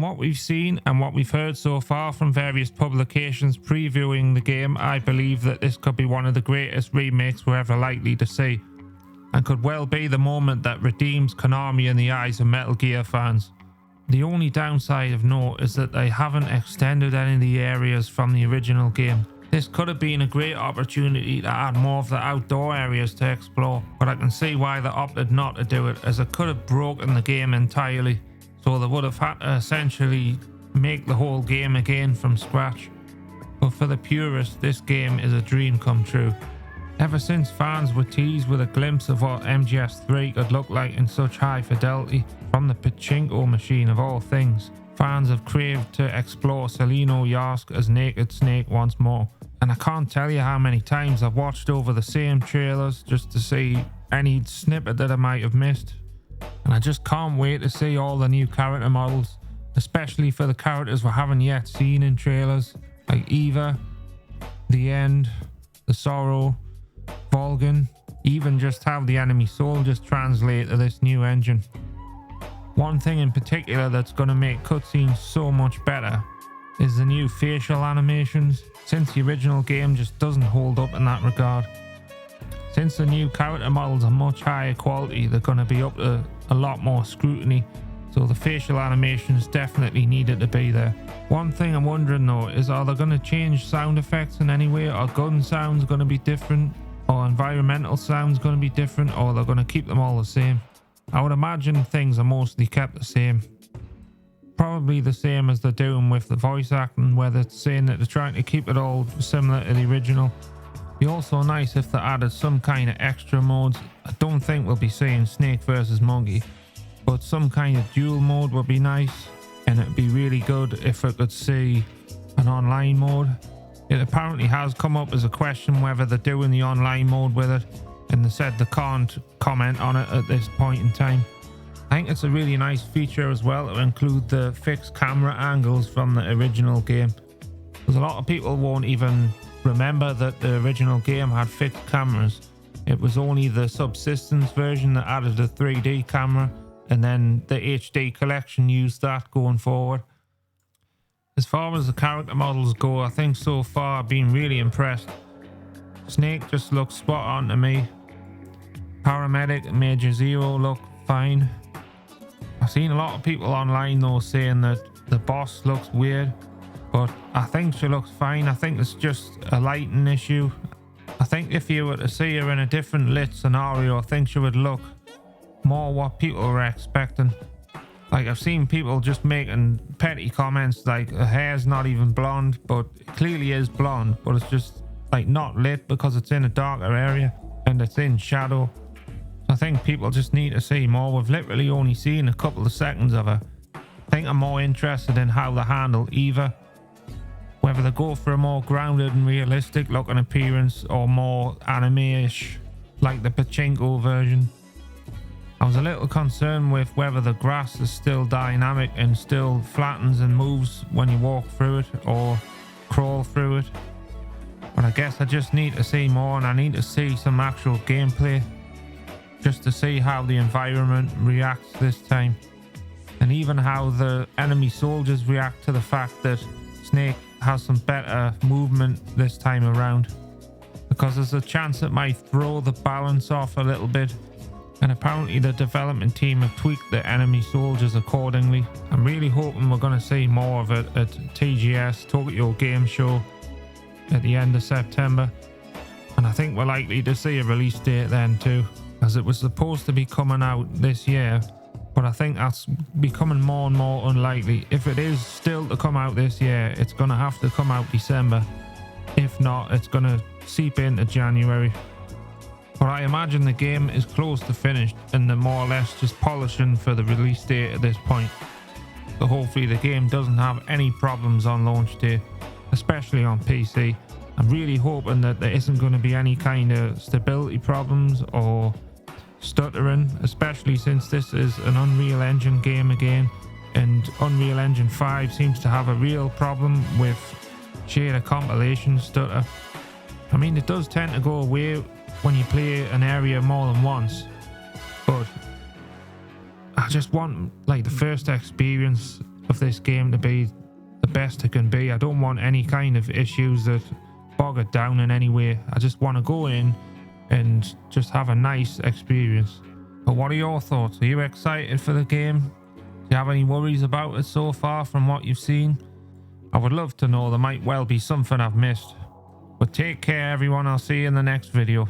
From what we've seen and what we've heard so far from various publications previewing the game, I believe that this could be one of the greatest remakes we're ever likely to see, and could well be the moment that redeems Konami in the eyes of Metal Gear fans. The only downside of note is that they haven't extended any of the areas from the original game. This could have been a great opportunity to add more of the outdoor areas to explore, but I can see why they opted not to do it, as it could have broken the game entirely, so they would have had to essentially make the whole game again from scratch. But for the purists, this game is a dream come true. Ever since fans were teased with a glimpse of what MGS3 could look like in such high fidelity from the pachinko machine of all things, fans have craved to explore Celino Yarsk as Naked Snake once more. And I can't tell you how many times I've watched over the same trailers just to see any snippet that I might have missed. And I just can't wait to see all the new character models, especially for the characters we haven't yet seen in trailers, like Eva, The End, The Sorrow, Volgan, even just have the enemy soldiers translate to this new engine. One thing in particular that's going to make cutscenes so much better is the new facial animations, since the original game just doesn't hold up in that regard. Since the new character models are much higher quality, they're going to be up to a lot more scrutiny, so the facial animations definitely needed to be there. One thing I'm wondering though is, are they going to change sound effects in any way? Are gun sounds going to be different? Or environmental sounds going to be different? Or they're going to keep them all the same? I would imagine things are mostly kept the same. Probably the same as they're doing with the voice acting, where they're saying that they're trying to keep it all similar to the original. Be also nice if they added some kind of extra modes. I don't think we'll be seeing Snake versus Monkey, but some kind of dual mode would be nice, and it'd be really good if I could see an online mode. It apparently has come up as a question whether they're doing the online mode with it, and they said they can't comment on it at this point in time. I think it's a really nice feature as well to include the fixed camera angles from the original game, because a lot of people won't even remember that the original game had fixed cameras. It was only the subsistence version that added a 3D camera, and then the HD collection used that going forward. As far as the character models go, I think so far I've been really impressed. Snake just looks spot on to me. Paramedic and Major Zero look fine. I've seen a lot of people online though saying that the boss looks weird, but I think she looks fine. I think it's just a lighting issue. I think if you were to see her in a different lit scenario, I think she would look more what people were expecting. Like, I've seen people just making petty comments like her hair's not even blonde, but it clearly is blonde, but it's just like not lit because it's in a darker area and it's in shadow. I think people just need to see more. We've literally only seen a couple of seconds of her. I think I'm more interested in how they handle Eva, whether they go for a more grounded and realistic looking appearance or more anime-ish like the pachinko version. I was a little concerned with whether the grass is still dynamic and still flattens and moves when you walk through it or crawl through it, but I guess I just need to see more, and I need to see some actual gameplay just to see how the environment reacts this time, and even how the enemy soldiers react to the fact that Snake has some better movement this time around, because there's a chance it might throw the balance off a little bit. And apparently the development team have tweaked the enemy soldiers accordingly. I'm really hoping we're going to see more of it at TGS, Tokyo Game Show, at the end of September. And I think we're likely to see a release date then too, as it was supposed to be coming out this year, but I think that's becoming more and more unlikely. If it is still to come out this year, it's going to have to come out December. If not, it's going to seep into January. But I imagine the game is close to finished and they're more or less just polishing for the release date at this point. So hopefully the game doesn't have any problems on launch day, especially on PC. I'm really hoping that there isn't going to be any kind of stability problems or stuttering, especially since this is an Unreal Engine game again, and Unreal Engine 5 seems to have a real problem with shader compilation stutter. I mean, it does tend to go away when you play an area more than once, but I just want like the first experience of this game to be the best it can be. I don't want any kind of issues that bog it down in any way. I just want to go in and just have a nice experience. But what are your thoughts? Are you excited for the game? Do you have any worries about it so far from what you've seen? I would love to know. There might well be something I've missed. But take care, everyone. I'll see you in the next video.